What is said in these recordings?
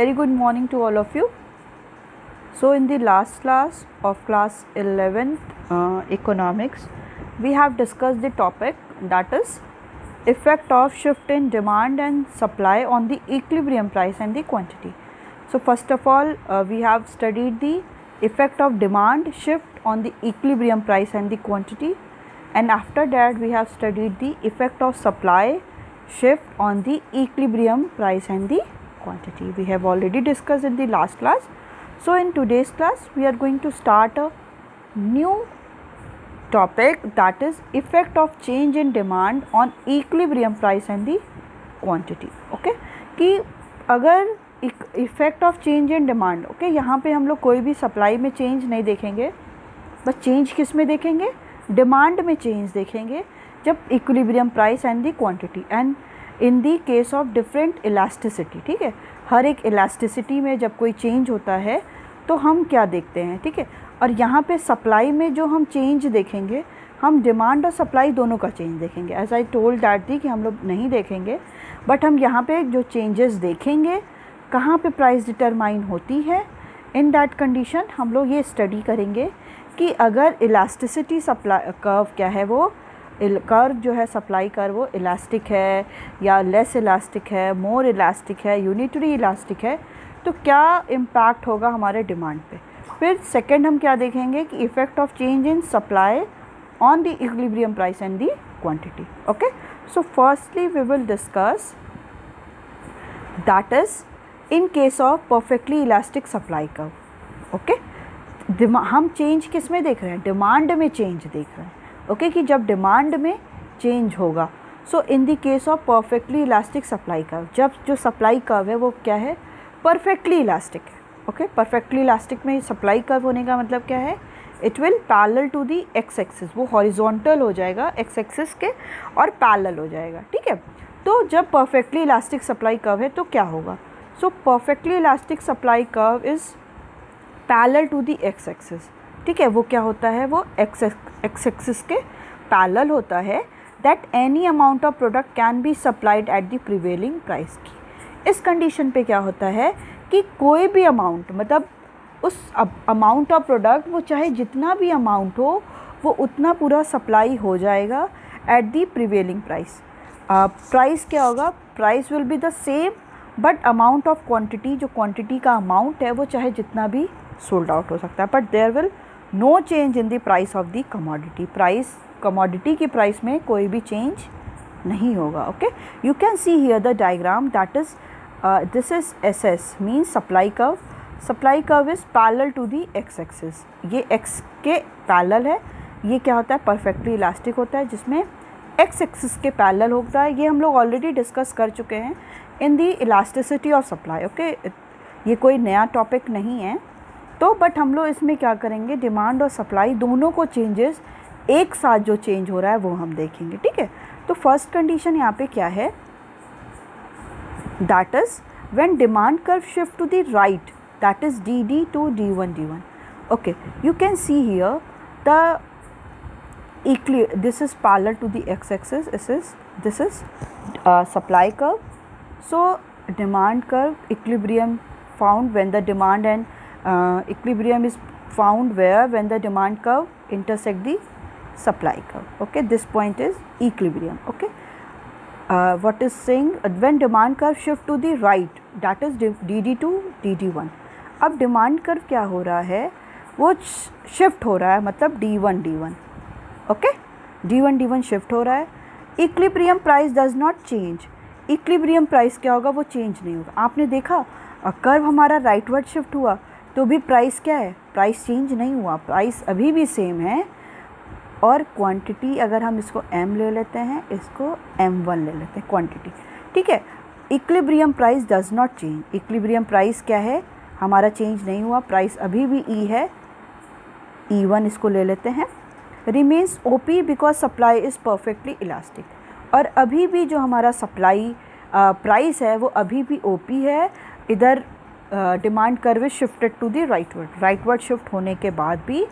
Very good morning to all of you. So in the last class of class 11th economics, we have discussed the topic, that is effect of shift in demand and supply on the equilibrium price and the quantity. So first of all, we have studied the effect of demand shift on the equilibrium price and the quantity, and after that we have studied the effect of supply shift on the equilibrium price and the quantity. We have already discussed in the last class. So in today's class we are going to start a new topic, that is effect of change in demand on equilibrium price and the quantity. Okay कि अगर effect of change in demand, okay यहाँ पे हम लोग कोई भी supply में change नहीं देखेंगे, बस चेंज किस में देखेंगे, डिमांड में चेंज देखेंगे जब equilibrium price and the quantity and in the case of different elasticity. ठीक है, हर एक इलास्टिसिटी में जब कोई चेंज होता है तो हम क्या देखते हैं. ठीक है, और यहाँ पे सप्लाई में जो हम चेंज देखेंगे, हम डिमांड और सप्लाई दोनों का चेंज देखेंगे. एज आई टोल्ड दैट थी कि हम लोग नहीं देखेंगे, बट हम यहाँ पे जो चेंजेस देखेंगे, कहाँ पे प्राइस डिटरमाइन होती है, इन दैट कंडीशन हम लोग ये स्टडी करेंगे कि अगर इलास्टिसिटी सप्लाई कर्व क्या है, वो कर्व जो है सप्लाई कर्व वो इलास्टिक है या लेस इलास्टिक है, मोर इलास्टिक है, यूनिटरी इलास्टिक है, तो क्या इम्पैक्ट होगा हमारे डिमांड पे. फिर सेकंड हम क्या देखेंगे कि effect of change in supply on the equilibrium price and the quantity. Okay, so firstly we will discuss that is in case of perfectly elastic supply curve. Okay, हम change किस में देख रहे हैं, डिमांड में चेंज देख रहे हैं. ओके कि जब डिमांड में चेंज होगा, so in the case of perfectly elastic supply curve, जब जो सप्लाई कर्व है वो क्या है, परफेक्टली इलास्टिक है. ओके, परफेक्टली इलास्टिक में सप्लाई कर्व होने का मतलब क्या है, it will parallel to the X axis, वो हॉरिजॉन्टल हो जाएगा एक्स एक्सिस के और पैरेलल हो जाएगा. ठीक है, तो जब परफेक्टली इलास्टिक सप्लाई कर्व है तो क्या होगा, so perfectly elastic supply curve is parallel to the X axis. ठीक है, वो क्या होता है, वो एक्स एक्सिस के पैरेलल होता है, that any amount of product can be supplied at the prevailing price की. इस कंडीशन पे क्या होता है कि कोई भी अमाउंट, मतलब उस अमाउंट ऑफ प्रोडक्ट, वो चाहे जितना भी अमाउंट हो, वो उतना पूरा सप्लाई हो जाएगा at the prevailing price. Price क्या होगा, price will be the same, but amount of quantity, जो क्वांटिटी का अमाउंट है वो चाहे जितना भी सोल्ड आउट हो सकता है, but there will no change in the price of the commodity. Price, commodity की प्राइस में कोई भी चेंज नहीं होगा. Okay, you can see here the diagram, that is this is S S, means supply curve. Supply curve is parallel to the X axis, ये X के parallel है. ये क्या होता है, परफेक्टली इलास्टिक होता है, जिसमें एक्स एक्सिस के पैरेलल होता है. ये हम लोग ऑलरेडी डिस्कस कर चुके हैं इन दी इलास्टिसिटी ऑफ सप्लाई. ओके, ये कोई नया टॉपिक नहीं है, तो बट हम लोग इसमें क्या करेंगे, डिमांड और सप्लाई दोनों को चेंजेस एक साथ जो चेंज हो रहा है वो हम देखेंगे. ठीक है, तो फर्स्ट कंडीशन यहाँ पे क्या है, that is when demand curve shift to the right, that is dd to d1. Okay, you can see here the this is parallel to the x-axis, this is supply curve. So demand curve, equilibrium found when the demand and equilibrium is found where, when the demand curve intersect the supply curve. Okay, this point is equilibrium. Okay, what is saying, when demand curve shift to the right, that is dd to dd1. अब demand curve क्या हो रहा है, वो shift हो रहा है, मतलब d1. ओके, d1 शिफ्ट हो रहा है. Equilibrium price does not change. Equilibrium price क्या होगा, वो चेंज नहीं होगा. आपने देखा कर्व हमारा राइटवर्ड शिफ्ट हुआ तो भी प्राइस क्या है, प्राइस चेंज नहीं हुआ, प्राइस अभी भी सेम है. और क्वांटिटी अगर हम इसको m ले लेते हैं, इसको m1 ले लेते हैं क्वांटिटी. ठीक है, equilibrium price does not change. Equilibrium price क्या है, हमारा चेंज नहीं हुआ, प्राइस अभी भी e है, e1 इसको ले लेते हैं. Remains OP because supply is perfectly elastic. और अभी भी जो हमारा सप्लाई प्राइस है वो अभी भी OP है. इधर demand curve shifted to the rightward shift होने के बाद भी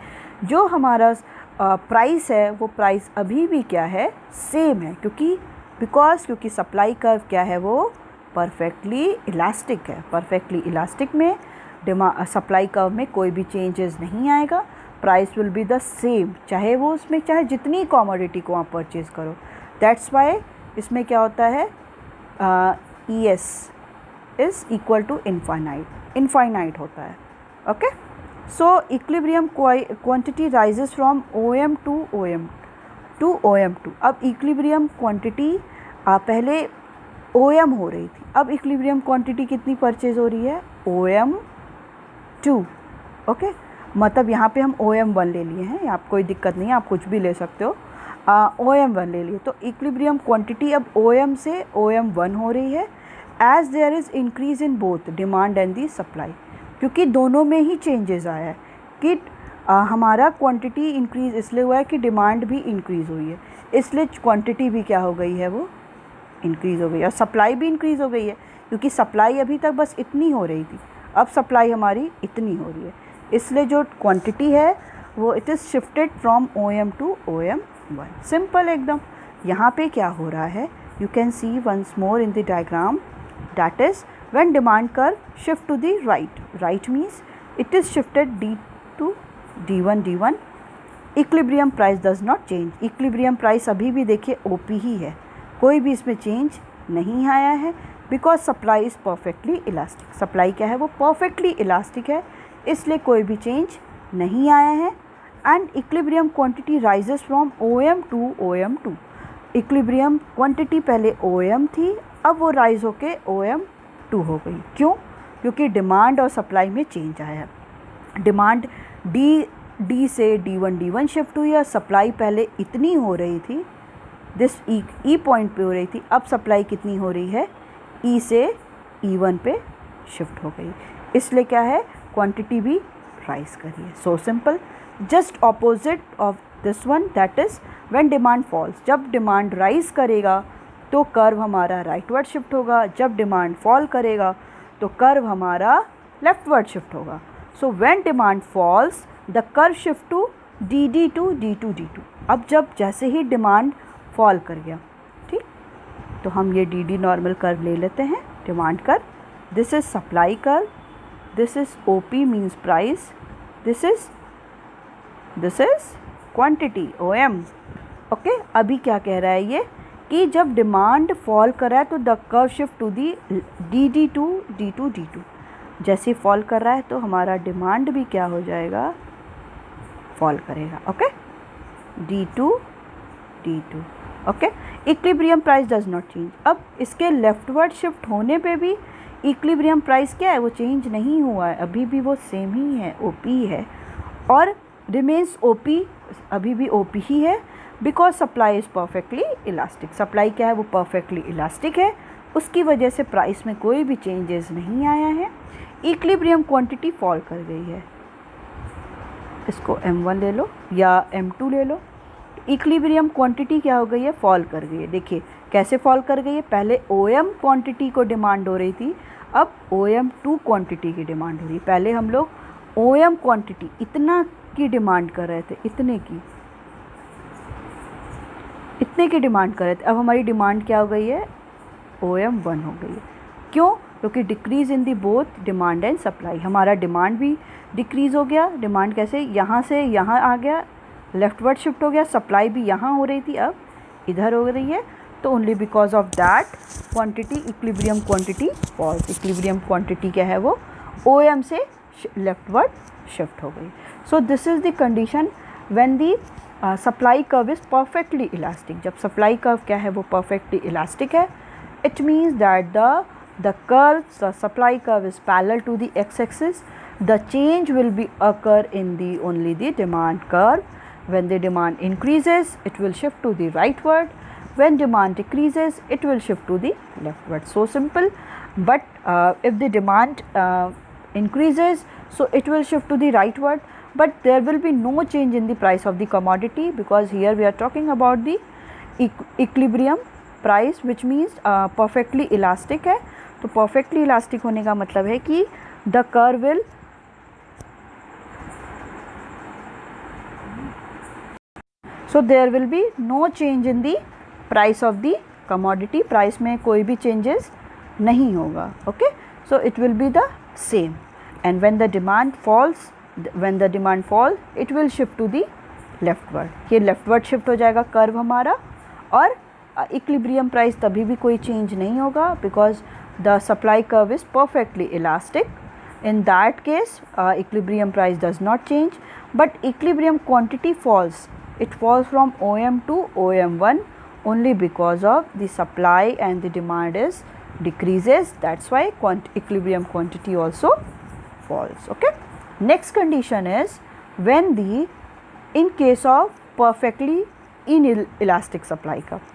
जो हमारा प्राइस है वो प्राइस अभी भी क्या है, सेम है. क्योंकि सप्लाई कर्व क्या है, वो परफेक्टली इलास्टिक है। परफेक्टली इलास्टिक में सप्लाई कर्व में कोई भी चेंजेस नहीं आएगा, price will be the same, चाहे वो उसमें चाहे जितनी कॉमोडिटी को आप परचेज करो। दैट्स वाई इसमें क्या होता है, E S is equal to infinite होता है। Okay, so equilibrium quantity rises from O M to O M two. अब इक्विलिब्रियम क्वांटिटी पहले ओ एम हो रही थी, अब इक्विलिब्रियम क्वांटिटी कितनी परचेज हो रही है, ओ एम टू। ओके, मतलब यहाँ पे हम ओ एम वन ले लिए हैं, आप कोई दिक्कत नहीं है, आप कुछ भी ले सकते हो। ओ एम वन ले लिए, तो इक्विलिब्रियम क्वांटिटी अब ओ एम से ओ एम वन हो रही है as there is increase in both demand and the supply, क्योंकि दोनों में ही चेंजेस आया है कि हमारा क्वांटिटी इंक्रीज इसलिए हुआ है कि डिमांड भी इंक्रीज़ हुई है, इसलिए क्वांटिटी भी क्या हो गई है, वो इंक्रीज़ हो गई है, और सप्लाई भी इंक्रीज़ हो गई है, क्योंकि सप्लाई अभी तक बस इतनी हो रही थी, अब सप्लाई हमारी इतनी हो रही है, इसलिए जो क्वांटिटी है वो it is shifted from O M to O M one. Simple एकदम। यहाँ पे क्या हो रहा है, you can see once more in the diagram, that is when demand curve shift to the right means it is shifted D to D1, equilibrium price does not change. Equilibrium price अभी भी देखिए OP ही है, कोई भी इसमें change नहीं आया है, because supply is perfectly elastic. Supply क्या है, वो परफेक्टली इलास्टिक है, इसलिए कोई भी चेंज नहीं आया है। And equilibrium quantity rises from OM to OM2। Equilibrium quantity पहले OM थी, अब वो राइज होके OM2 हो गई। क्यों? क्योंकि डिमांड और सप्लाई में चेंज आया है। डिमांड D से D1 शिफ्ट हुई है, सप्लाई पहले इतनी हो रही थी, दिस E पॉइंट पे हो रही थी, अब सप्लाई कितनी हो रही है, E से E1 पे शिफ्ट हो गई, इसलिए क्या है, क्वांटिटी भी राइज कर रही है। So simple, just opposite of this one, that is when demand falls. जब डिमांड राइज करेगा तो कर्व हमारा राइटवर्ड शिफ्ट होगा, जब डिमांड फॉल करेगा तो कर्व हमारा लेफ्टवर्ड शिफ्ट होगा। So when demand falls the curve shift to D2। अब जब जैसे ही डिमांड फॉल कर गया, ठीक, तो हम ये DD नॉर्मल कर्व ले लेते हैं, demand curve, this is supply curve, this is OP means price, this is quantity OM। Okay, अभी क्या कह रहा है ये कि जब डिमांड फॉल कर रहा है तो the curve shift to the D2। जैसे फॉल कर रहा है तो हमारा डिमांड भी क्या हो जाएगा, फॉल करेगा। Okay, D2। Okay, equilibrium price does not change. अब इसके लेफ्टवर्ड शिफ्ट होने पे भी इक्विलिब्रियम प्राइस क्या है, वो चेंज नहीं हुआ है, अभी भी वो सेम ही है, OP है, और रिमेन्स OP, अभी भी OP ही है, because supply is perfectly elastic. Supply क्या है, वो परफेक्टली इलास्टिक है, उसकी वजह से प्राइस में कोई भी चेंजेस नहीं आया है। इक्विलिब्रियम क्वांटिटी फॉल कर गई है, इसको M1 ले लो या M2 ले लो। इक्विलिब्रियम क्वांटिटी क्या हो गई है, फॉल कर गई है। देखिए कैसे फॉल कर गई है, पहले OM क्वांटिटी को डिमांड हो रही थी, अब OM2 क्वांटिटी की डिमांड हो रही है। पहले हम लोग OM क्वांटिटी इतना की डिमांड कर रहे थे, इतने की डिमांड कर रहे थे, अब हमारी डिमांड क्या हो गई है, OM1 हो गई है। क्यों? क्योंकि decrease in the both demand and supply, हमारा डिमांड भी डिक्रीज़ हो गया। डिमांड कैसे, यहाँ से यहाँ आ गया, लेफ्टवर्ड शिफ्ट हो गया, सप्लाई भी यहाँ हो रही थी, अब इधर हो रही है, तो only because of that quantity, equilibrium quantity falls. Equilibrium quantity क्या है, वो OM से लेफ्टवर्ड शिफ्ट हो गई। So this is the condition when the supply curve is perfectly elastic. जब सप्लाई कर्व क्या है, वो परफेक्टली इलास्टिक है, it means that the supply curve is parallel to the x-axis. The change will be occur in only the demand curve. When the demand increases, it will shift to the rightward. When demand decreases, it will shift to the leftward. So simple. But if the demand increases, so it will shift to the rightward. But there will be no change in the price of the commodity, because here we are talking about the equilibrium price, which means perfectly elastic है। तो perfectly elastic होने का मतलब है कि the curve will there will be no change in the price of the commodity. Price में कोई भी चेंजेस नहीं होगा. Okay, so it will be the same. And when the demand falls it will shift to the leftward. ये leftward shift हो जाएगा curve हमारा. और इक्विलिब्रियम प्राइस तभी भी कोई चेंज नहीं होगा because the supply curve is perfectly elastic. In that case, equilibrium price does not change, but equilibrium quantity falls. It falls from OM to OM1 only because of the supply and the demand is decreases. That's why equilibrium quantity also falls. Okay. Next condition is when in case of perfectly inelastic supply curve,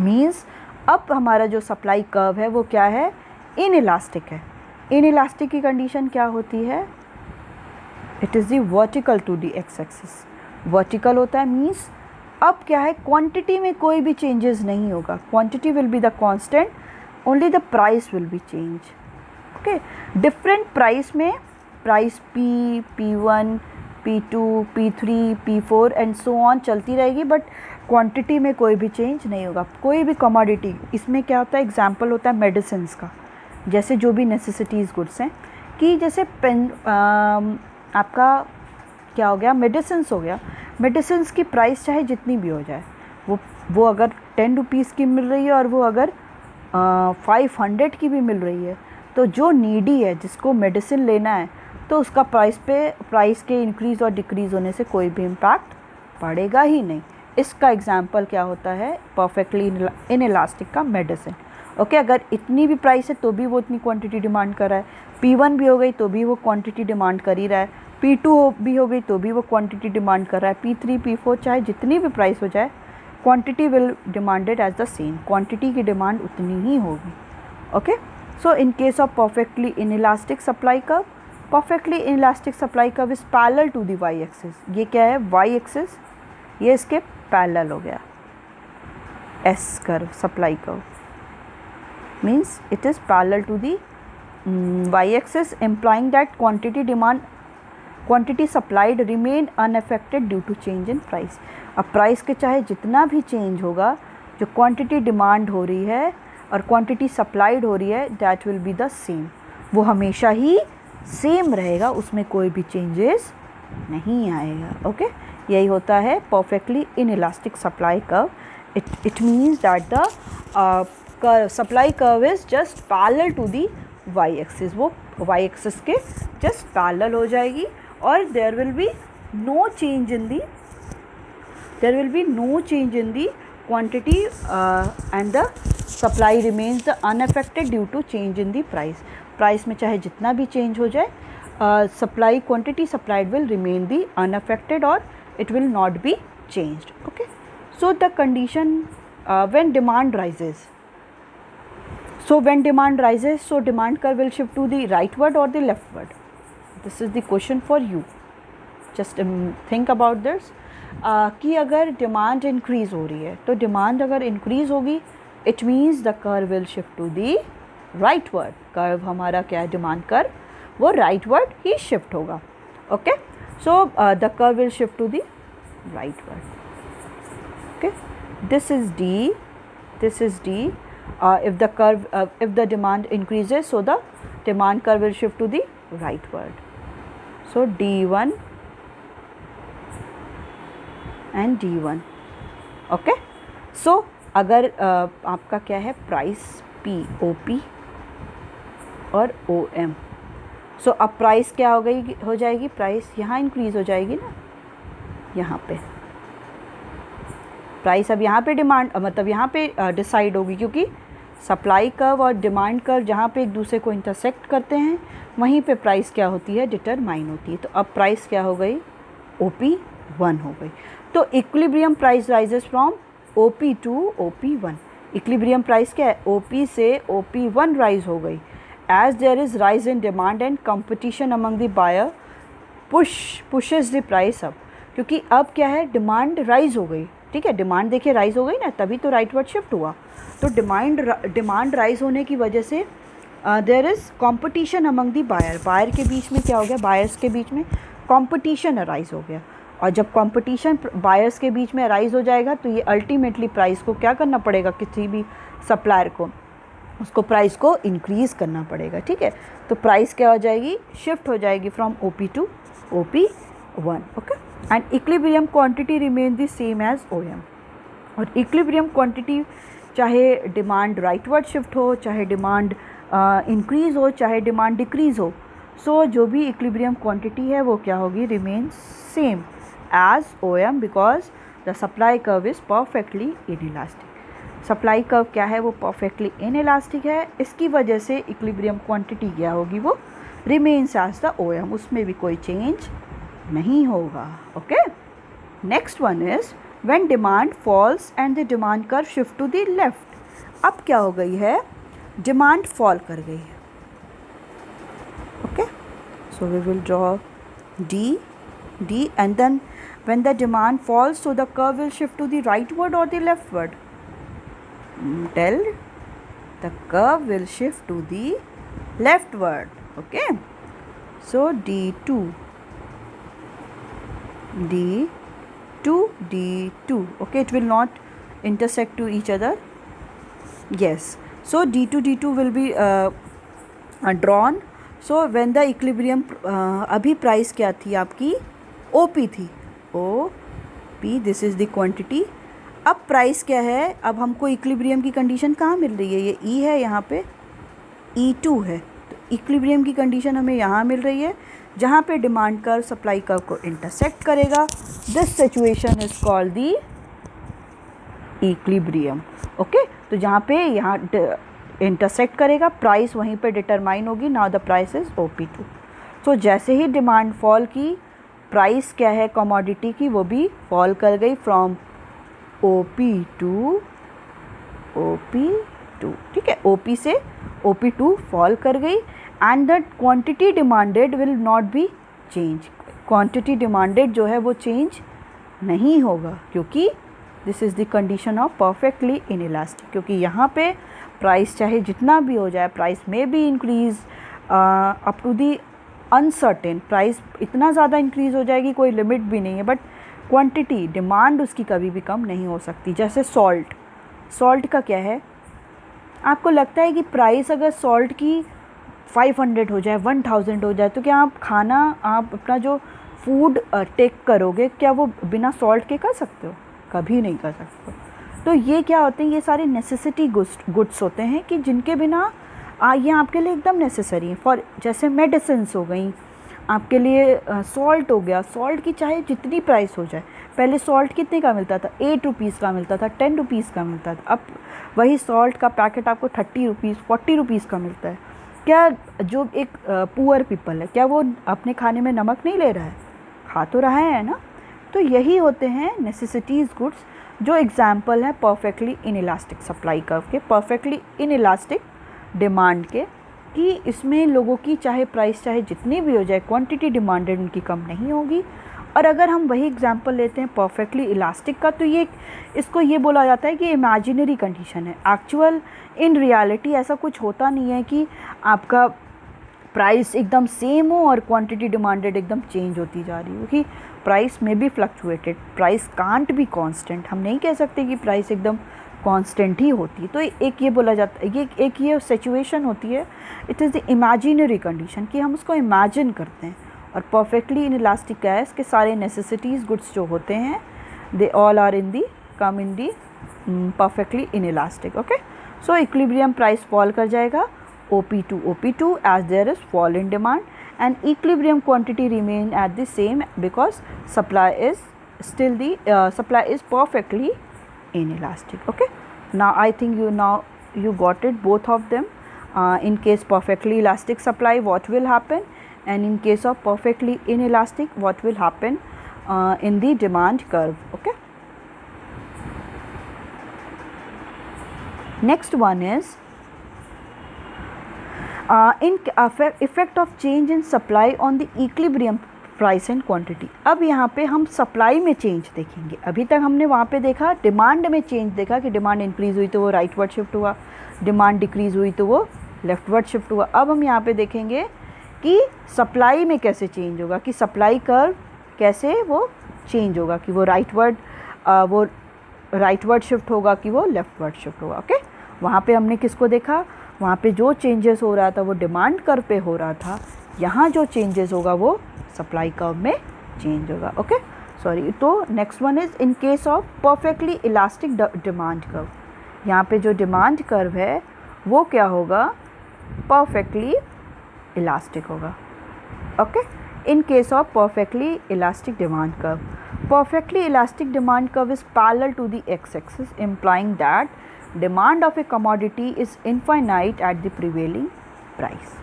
means अब हमारा जो supply curve है वो क्या है, inelastic है. Inelastic की condition क्या होती है, it is the vertical to the X axis. Vertical होता है मीन्स अब क्या है, क्वांटिटी में कोई भी चेंजेस नहीं होगा. Quantity will be the constant, only the price will be change. Okay, different price में price P, P1, P2, P3, P4 and so on चलती रहेगी, बट क्वांटिटी में कोई भी चेंज नहीं होगा. कोई भी कमोडिटी, इसमें क्या होता है, एग्जांपल होता है मेडिसिन्स का. जैसे जो भी नेसेसिटीज़ गुड्स हैं, कि जैसे आपका क्या हो गया, मेडिसिन्स हो गया. मेडिसिन्स की प्राइस चाहे जितनी भी हो जाए, वो अगर 10 रुपीज़ की मिल रही है और वो अगर 500 की भी मिल रही है, तो जो नीडी है जिसको मेडिसिन लेना है, तो उसका प्राइस के इंक्रीज़ और डिक्रीज़ होने से कोई भी इम्पैक्ट पड़ेगा ही नहीं. इसका एग्जांपल क्या होता है, परफेक्टली इनइलास्टिक का मेडिसिन. ओके, अगर इतनी भी प्राइस है तो भी वो इतनी क्वांटिटी डिमांड कर रहा है. P1 भी हो गई तो भी वो क्वांटिटी डिमांड कर ही रहा है. P2 भी हो गई तो भी वो क्वांटिटी डिमांड कर रहा है. P3, P4 चाहे जितनी भी प्राइस हो जाए, quantity will demanded as the same. Quantity की डिमांड उतनी ही होगी. Okay, so in case of perfectly inelastic supply curve, perfectly inelastic supply curve is parallel to the Y axis. ये क्या है, वाई एक्सिस, ये इसके पैरेलल हो गया. S curve, supply curve means it is parallel to the y-axis, implying that quantity supplied remain unaffected due to change in price. अब price के चाहे जितना भी चेंज होगा, जो क्वांटिटी डिमांड हो रही है और क्वांटिटी सप्लाइड हो रही है, that will be the same. वो हमेशा ही सेम रहेगा, उसमें कोई भी चेंजेस नहीं आएगा. ओके, यही होता है perfectly inelastic supply curve. It means that the supply curve is just parallel to the Y axis. वो वाई एक्सिस के जस्ट पैरेलल हो जाएगी और there will be no change in the quantity and the supply remains the unaffected due to change in the price. Price में चाहे जितना भी change हो जाए, supply quantity supplied will remain the unaffected और it will not be changed. Okay, so the condition when demand rises. So when demand rises, so demand curve will shift to the rightward or the leftward. This is the question for you. Just think about this. कि अगर demand increase हो रही है, तो demand अगर increase होगी, it means the curve will shift to the rightward. Curve हमारा क्या है, demand curve, वो rightward ही shift होगा. Okay, so the curve will shift to the rightward. Okay, this is D. If the demand increases, so the demand curve will shift to the rightward. So D1 and D1. Okay, so अगर आपका क्या है, price P, OP और OM. सो अब price क्या हो जाएगी, price यहाँ इंक्रीज़ हो जाएगी ना, यहाँ पे प्राइस अब यहाँ पे डिमांड मतलब यहाँ पे डिसाइड होगी, क्योंकि सप्लाई कर्व और डिमांड कर्व जहाँ पे एक दूसरे को इंटरसेक्ट करते हैं, वहीं पे प्राइस क्या होती है, डिटरमाइन होती है. तो अब प्राइस क्या हो गई, OP1 हो गई. तो equilibrium price rises from OP to OP1. Equilibrium price क्या है, OP से OP1 राइज हो गई. As there is rise in demand and competition among the buyer pushes the price up. क्योंकि अब क्या है, डिमांड राइज हो गई. ठीक है, डिमांड देखिए राइज हो गई ना, तभी तो राइटवर्ड शिफ्ट हुआ. तो डिमांड राइज होने की वजह से there is competition among the buyer के बीच में क्या हो गया, बायर्स के बीच में कंपटीशन अराइज हो गया. और जब कंपटीशन बायर्स के बीच में अराइज हो जाएगा, तो ये अल्टीमेटली प्राइस को क्या करना पड़ेगा, किसी भी सप्लायर को उसको प्राइस को इंक्रीज़ करना पड़ेगा, ठीक है। तो प्राइस क्या हो जाएगी, शिफ्ट हो जाएगी from OP to OP1, okay. And equilibrium quantity remain the same as OM। और इक्विलिब्रियम क्वांटिटी चाहे डिमांड राइटवर्ड शिफ्ट हो, चाहे डिमांड इंक्रीज़ हो, चाहे डिमांड डिक्रीज़ हो, सो जो भी इक्विलिब्रियम क्वांटिटी है वो क्या होगी, remain same as OM because the supply curve is perfectly inelastic. Supply curve क्या है, वो परफेक्टली इनइलास्टिक है, इसकी वजह से इक्विलिब्रियम क्वांटिटी क्या होगी, वो रिमेन्स एज द OM, उसमें भी कोई चेंज नहीं होगा, okay. Next one is when demand falls and the demand curve shift to the left. अब क्या हो गई है, डिमांड फॉल कर गई है, okay. So we will draw D and then when the demand falls, so the curve will shift to the rightward or the leftward. Tell, the curve will shift to the leftward, okay. So D2, okay, it will not intersect to each other, yes. So D2 will be drawn. So when the equilibrium अभी price क्या थी आपकी, OP थी, OP, this is the quantity. अब price क्या है, अब हमको इक्विलिब्रियम की कंडीशन कहाँ मिल रही है, ये E है, यहाँ पे E2 है, तो इक्विलिब्रियम की कंडीशन हमें यहाँ मिल रही है जहाँ पे डिमांड कर्व सप्लाई कर्व को इंटरसेक्ट करेगा। This situation is called the equilibrium, okay. तो जहाँ पे यहाँ इंटरसेक्ट करेगा, प्राइस वहीं पे डिटरमाइन होगी, now the price is OP2। तो जैसे ही डिमांड फॉल की, प्राइस क्या है कमोडिटी की, वो भी फॉल कर गई फ्रॉम OP टू OP2, ठीक है, OP से OP2 फॉल कर गई and the quantity demanded will not B change. Quantity demanded जो है वो चेंज नहीं होगा, क्योंकि this is the condition of perfectly inelastic, क्योंकि यहाँ पे प्राइस चाहे जितना भी हो जाए, प्राइस में भी increase up to the uncertain, price इतना ज़्यादा इंक्रीज़ हो जाएगी, कोई लिमिट भी नहीं है, बट क्वांटिटी डिमांड उसकी कभी भी कम नहीं हो सकती। जैसे सॉल्ट का क्या है, आपको लगता है कि प्राइस अगर सॉल्ट की 500 हो जाए, 1000 हो जाए, तो क्या आप अपना जो फूड टेक करोगे, क्या वो बिना सॉल्ट के कर सकते हो, कभी नहीं कर सकते हो। तो ये क्या होते हैं, ये सारे नेसेसिटी गुड्स होते हैं कि जिनके बिना ये आपके लिए एकदम नेसेसरी है। फॉर जैसे मेडिसिन्स हो गई आपके लिए, सॉल्ट हो गया, सॉल्ट की चाहे जितनी प्राइस हो जाए, पहले सॉल्ट कितने का मिलता था, 8 रुपीज़ का मिलता था, 10 रुपीज़ का मिलता था, अब वही सॉल्ट का पैकेट आपको 30 रुपीज़ 40 रुपीज़ का मिलता है। क्या जो एक पुअर पीपल है, क्या वो अपने खाने में नमक नहीं ले रहा है, खा तो रहा है ना। तो यही होते हैं नेसेसिटीज़ गुड्स, जो एग्जाम्पल है परफेक्टली इनइलास्टिक सप्लाई कर्व के, परफेक्टली इनइलास्टिक डिमांड के, कि इसमें लोगों की चाहे प्राइस चाहे जितनी भी हो जाए, क्वांटिटी डिमांडेड उनकी कम नहीं होगी। और अगर हम वही एग्जांपल लेते हैं परफेक्टली इलास्टिक का, तो ये इसको ये बोला जाता है कि इमेजिनरी कंडीशन है। एक्चुअल इन रियलिटी ऐसा कुछ होता नहीं है कि आपका प्राइस एकदम सेम हो और क्वांटिटी डिमांडेड एकदम चेंज होती जा रही हो, कि प्राइस में भी fluctuated, price can't be constant, हम नहीं कह सकते कि प्राइस एकदम कांस्टेंट ही होती है। तो एक ये बोला जाता है, ये सिचुएशन होती है, it is the imaginary condition, कि हम उसको इमेजिन करते हैं। और परफेक्टली इन इलास्टिक क्या है, इसके सारे नेसेसिटीज़ गुड्स जो होते हैं, they all are come in the perfectly in elastic, okay. So equilibrium price fall कर जाएगा OP to OP2 as there is fall in demand, and equilibrium quantity remain at the same because supply is perfectly inelastic, okay. Now I think you got it, both of them. In case perfectly elastic supply, what will happen, and in case of perfectly inelastic, what will happen in the demand curve, okay. Next one is in effect of change in supply on the equilibrium price and quantity. अब यहाँ पे हम supply में change देखेंगे। अभी तक हमने वहाँ पे देखा डिमांड में चेंज देखा कि डिमांड इंक्रीज़ हुई तो वो राइटवर्ड शिफ्ट हुआ, डिमांड डिक्रीज़ हुई तो वो लेफ्टवर्ड शिफ्ट हुआ। अब हम यहाँ पे देखेंगे कि सप्लाई में कैसे चेंज होगा, कि सप्लाई कर्व कैसे वो चेंज होगा, कि वो राइटवर्ड शिफ्ट होगा कि वो लेफ्टवर्ड शिफ्ट होगा, ओके। वहाँ पे हमने किसको देखा, वहाँ पे जो चेंजेस हो रहा था वो डिमांड कर्व पे हो रहा था, यहाँ जो चेंजेस होगा वो सप्लाई कर्व में चेंज होगा। ओके सॉरी, तो next one is in case of perfectly elastic demand curve. यहाँ पे जो डिमांड कर्व है वो क्या होगा, परफेक्टली इलास्टिक होगा। Okay, in case of perfectly elastic demand curve, perfectly elastic demand curve is parallel to the x-axis, implying that demand of a commodity is infinite at the prevailing price.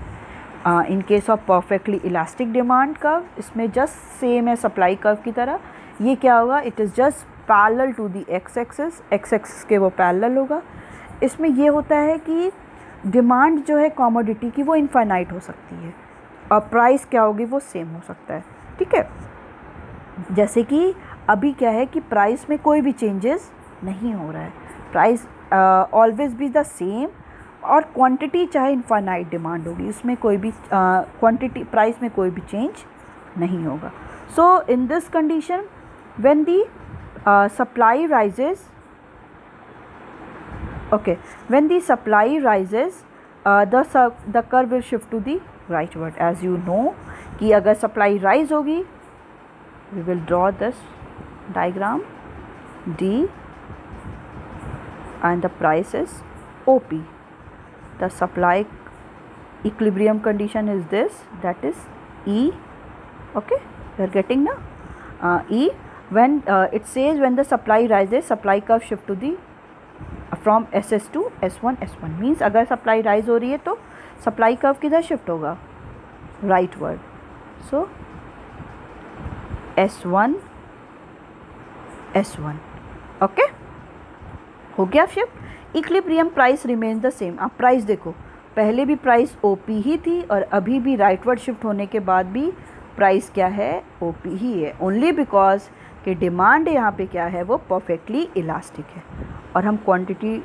In case of perfectly elastic demand curve, इसमें just same है supply curve की तरह, ये क्या होगा, it is just parallel to the x-axis, x-axis के वो parallel होगा। इसमें ये होता है कि डिमांड जो है कमोडिटी की वो इनफाइनाइट हो सकती है और प्राइस क्या होगी वो सेम हो सकता है। ठीक है, जैसे कि अभी क्या है कि प्राइस में कोई भी चेंजेस नहीं हो रहा है, price always be the same, और क्वांटिटी चाहे इनफाइनाइट डिमांड होगी, उसमें कोई भी क्वांटिटी प्राइस में कोई भी चेंज नहीं होगा। So in this condition when the supply rises, okay, when the supply rises the curve will shift to the rightward, as you know कि अगर supply rise होगी, we will draw this diagram D and the price is OP, the supply equilibrium condition is this, that is E. Okay, you are getting now E, when it says when the supply rises supply curve shift to the from SS to S1 means अगर supply rise हो रही है तो supply curve किधर shift होगा, rightward. So S1 okay, हो गया shift. Equilibrium price remain the same. आप प्राइस देखो, पहले भी प्राइस OP ही थी और अभी भी राइटवर्ड शिफ्ट होने के बाद भी प्राइस क्या है, OP ही है, ओनली बिकॉज कि डिमांड यहाँ पे क्या है वो परफेक्टली इलास्टिक है। और हम क्वांटिटी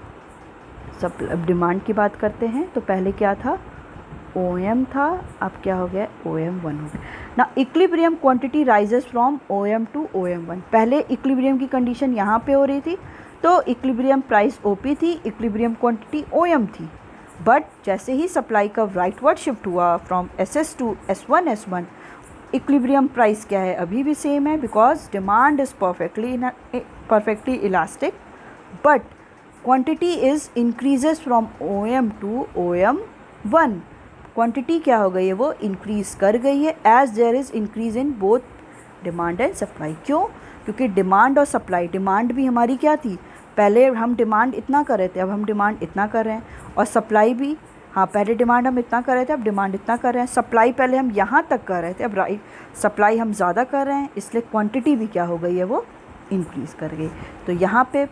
सब डिमांड की बात करते हैं तो पहले क्या था, OM था, अब क्या हो गया, OM1 हो गया ना। Equilibrium quantity rises from OM to OM1। पहले इक्विलिब्रियम की कंडीशन यहाँ पे हो रही थी तो इक्विलिब्रियम प्राइस OP थी, इक्विलिब्रियम क्वांटिटी OM थी, बट जैसे ही सप्लाई का राइटवर्ड शिफ्ट हुआ from SS to S1 equilibrium price क्या है, अभी भी सेम है, because demand is perfectly elastic, but quantity is increases from OM to OM1। Quantity क्या हो गई है, वो इंक्रीज़ कर गई है as there is increase in both demand and supply. क्यों, क्योंकि डिमांड और सप्लाई, डिमांड भी हमारी क्या थी, पहले हम डिमांड इतना कर रहे थे, अब हम डिमांड इतना कर रहे हैं, और सप्लाई भी, हाँ पहले डिमांड हम इतना कर रहे थे, अब डिमांड इतना कर रहे हैं। सप्लाई पहले हम यहाँ तक कर रहे थे, अब सप्लाई हम ज़्यादा कर रहे हैं, इसलिए क्वांटिटी भी क्या हो गई है, वो इंक्रीज़ कर गई। तो यहाँ पे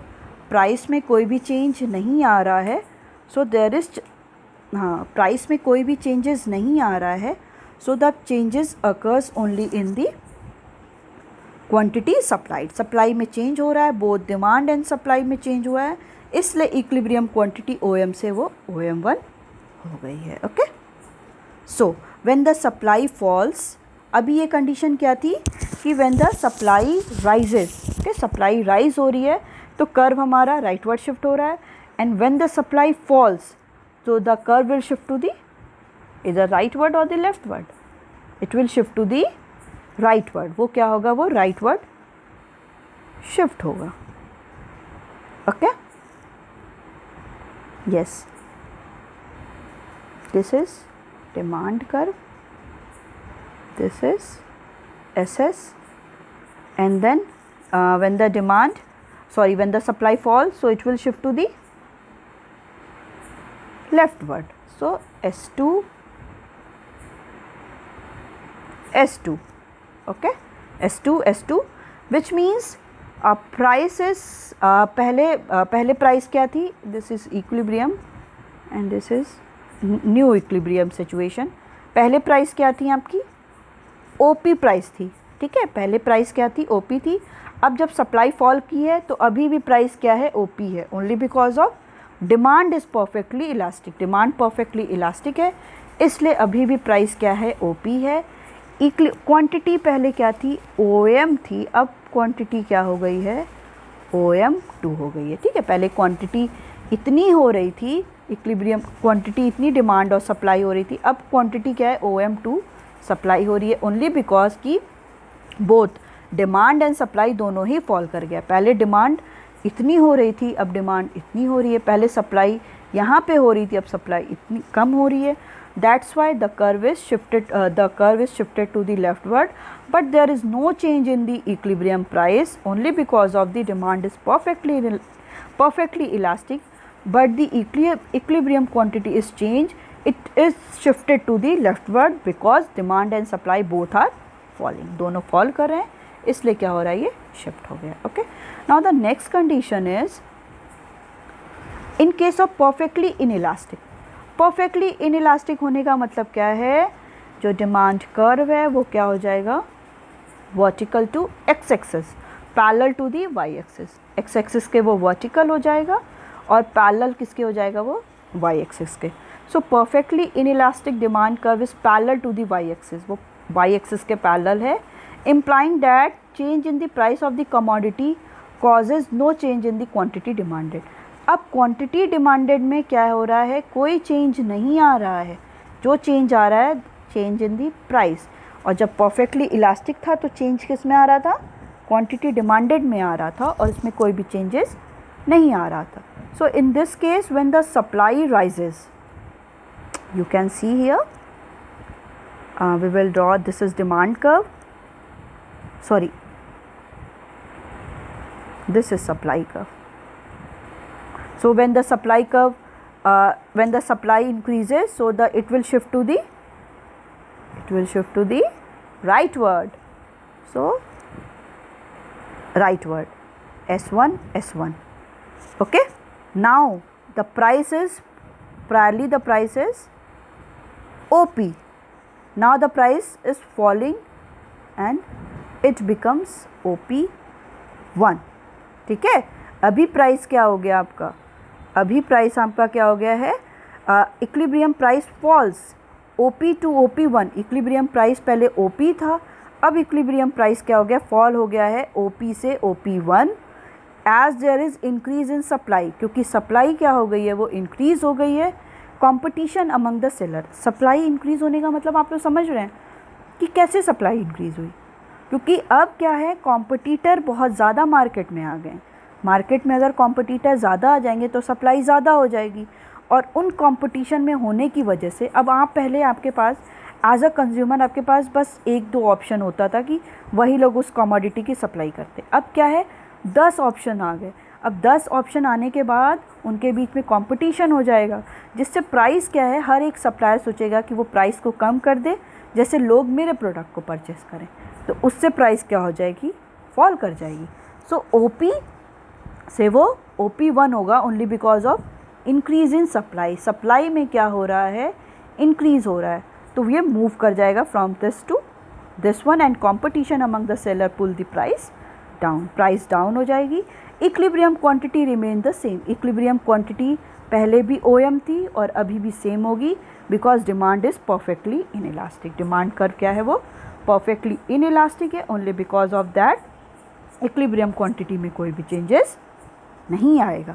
प्राइस में कोई भी चेंज नहीं आ रहा है, सो देयर इज़, हाँ प्राइस में कोई भी चेंजेस नहीं आ रहा है, so the changes occurs only in the quantity supplied. Supply में चेंज हो रहा है, बोथ डिमांड एंड सप्लाई में चेंज हुआ है, इसलिए इक्विलिब्रियम क्वांटिटी OM से वो OM1 हो गई है। Okay, so when the supply falls, अभी ये कंडीशन क्या थी कि when the supply rises, okay supply rise हो रही है तो कर्व हमारा राइटवर्ड शिफ्ट हो रहा है, and when the supply falls तो the curve will shift to the इधर rightward or the leftward, it will shift to the rightward. वो क्या होगा, वो राइटवर्ड शिफ्ट होगा। Okay, yes, this is demand curve, this is SS, and then when the supply falls, so it will shift to the leftward, so S2, okay, S2, which means price is पहले price क्या थी, this is equilibrium and this is new equilibrium situation. पहले price क्या थी आपकी, OP price थी, ठीक है, पहले प्राइस क्या थी, OP थी। अब जब सप्लाई फॉल की है तो अभी भी प्राइस क्या है, OP है, only because of demand is perfectly elastic. Demand perfectly elastic है, इसलिए अभी भी प्राइस क्या है, OP है। क्वांटिटी पहले क्या थी, OM थी, अब क्वांटिटी क्या हो गई है, OM2 हो गई है। ठीक है, पहले क्वांटिटी इतनी हो रही थी इक्विलिब्रियम क्वांटिटी इतनी डिमांड और सप्लाई हो रही थी, अब क्वांटिटी क्या है OM2 सप्लाई हो रही है, ओनली बिकॉज कि बोथ डिमांड एंड सप्लाई दोनों ही फॉल कर गया। पहले डिमांड इतनी हो रही थी, अब डिमांड इतनी हो रही है, पहले सप्लाई यहाँ पे हो रही थी, अब सप्लाई इतनी कम हो रही है। That's why the curve is shifted to the leftward, but there is no change in the equilibrium price only because of the demand is perfectly elastic, but the equilibrium quantity is changed, it is shifted to the leftward because demand and supply both are falling, दोनों fall कर रहे हैं, इसलिए क्या हो रहा है, ये shift हो गया। Okay, now the next condition is in case of perfectly inelastic। perfectly inelastic होने का मतलब क्या है, जो डिमांड कर्व है वो क्या हो जाएगा, vertical to X axis, parallel to the Y axis. X axis के वो वर्टिकल हो जाएगा और पैरेलल किसके हो जाएगा, वो वाई एक्सिस के। So perfectly inelastic demand curve is parallel to the Y axis, वो वाई एक्सिस के पैरेलल है, implying that change in the price of the commodity causes no change in the quantity demanded. अब quantity demanded में क्या हो रहा है, कोई चेंज नहीं आ रहा है, जो चेंज आ रहा है चेंज इन दी प्राइस। और जब परफेक्टली इलास्टिक था तो चेंज किस में आ रहा था, क्वांटिटी डिमांडेड में आ रहा था, और इसमें कोई भी चेंजेस नहीं आ रहा था। So in this case when the supply rises, you can see here, we will draw, this is demand curve, sorry, this is supply curve. So when the supply curve, when the supply increases, so it will shift to the rightward, so rightward, S1 S1. Okay, now the price is priorly the price is OP. Now the price is falling and it becomes OP1. ठीक है, अभी price क्या हो गया आपका, अभी price आपका क्या हो गया है, equilibrium price falls, OP to OP1। Equilibrium price पहले OP था, अब इक्विलिब्रियम प्राइस क्या हो गया, फॉल हो गया है OP से OP1 as there is increase in supply, क्योंकि सप्लाई क्या हो गई है, वो इंक्रीज़ हो गई है। Competition among the seller, supply increase होने का मतलब आप लोग समझ रहे हैं कि कैसे सप्लाई इंक्रीज़ हुई, क्योंकि अब क्या है, कॉम्पिटिटर बहुत ज़्यादा मार्केट में आ गए। मार्केट में अगर कॉम्पिटिटर ज़्यादा आ जाएंगे तो सप्लाई ज़्यादा हो जाएगी, और उन कंपटीशन में होने की वजह से अब आप पहले आपके पास एज अ कंज्यूमर आपके पास बस 1-2 ऑप्शन होता था कि वही लोग उस कमोडिटी की सप्लाई करते। अब क्या है, 10 ऑप्शन आ गए। अब 10 ऑप्शन आने के बाद उनके बीच में कंपटीशन हो जाएगा, जिससे प्राइस क्या है, हर एक सप्लायर सोचेगा कि वो प्राइस को कम कर दे, जैसे लोग मेरे प्रोडक्ट को परचेस करें, तो उससे प्राइस क्या हो जाएगी, फॉल कर जाएगी। सो OP से वो OP1 होगा only because of increase in supply. Supply में क्या हो रहा है, इंक्रीज़ हो रहा है, तो ये मूव कर जाएगा from this to this one, and competition among the seller pull the price down, price down हो जाएगी। Equilibrium quantity remain the same, equilibrium quantity पहले भी OM थी और अभी भी सेम होगी, because demand is perfectly inelastic. Demand curve क्या है, वो परफेक्टली इनइलास्टिक है, only because of that equilibrium quantity में कोई भी चेंजेस नहीं आएगा।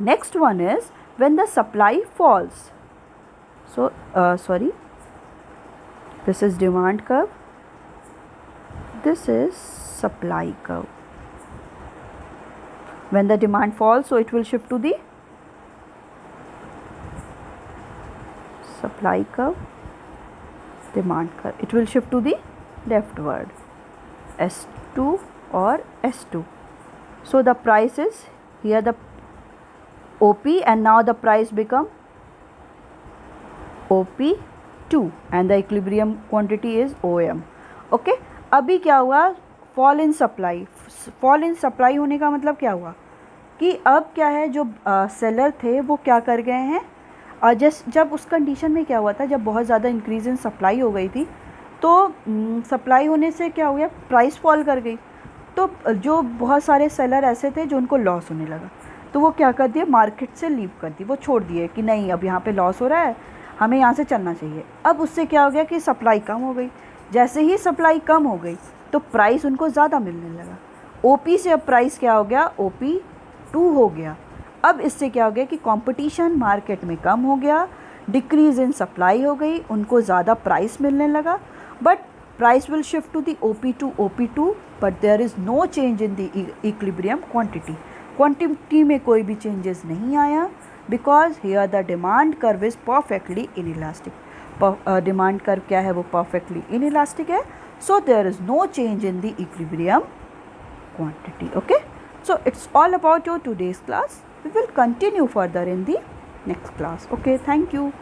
Next one is when the supply false, so sorry, this is demand curve, this is supply curve. When the demand falls, so it will shift to the supply curve, demand curve, it will shift to the leftward, S2 or S2. So the price is here, the OP, and now the price become OP2 and the equilibrium quantity is OM. Okay, अभी क्या हुआ, fall in supply. Fall in supply होने का मतलब क्या हुआ कि अब क्या है, जो सेलर थे वो क्या कर गए हैं, जब उस कंडीशन में क्या हुआ था, जब बहुत ज़्यादा इंक्रीज इन सप्लाई हो गई थी, तो सप्लाई होने से क्या हो गया, प्राइस फॉल कर गई। तो जो बहुत सारे सेलर ऐसे थे जो उनको लॉस होने लगा, तो वो क्या कर दिए, मार्केट से लीव कर दी, वो छोड़ दिए कि नहीं अब यहाँ पे लॉस हो रहा है, हमें यहाँ से चलना चाहिए। अब उससे क्या हो गया कि सप्लाई कम हो गई। जैसे ही सप्लाई कम हो गई तो प्राइस उनको ज़्यादा मिलने लगा। OP से अब प्राइस क्या हो गया, OP2 हो गया। अब इससे क्या हो गया कि कंपटीशन मार्केट में कम हो गया, डिक्रीज इन सप्लाई हो गई, उनको ज़्यादा प्राइस मिलने लगा, but price will shift to the OP2, but there is no change in the equilibrium quantity में कोई भी चेंजेस नहीं आया, because here the demand curve is perfectly inelastic. Demand curve क्या है, वो परफेक्टली इनइलास्टिक है, so there is no change in the equilibrium quantity. Okay, so it's all about your today's class. We will continue further in the next class. Okay, thank you.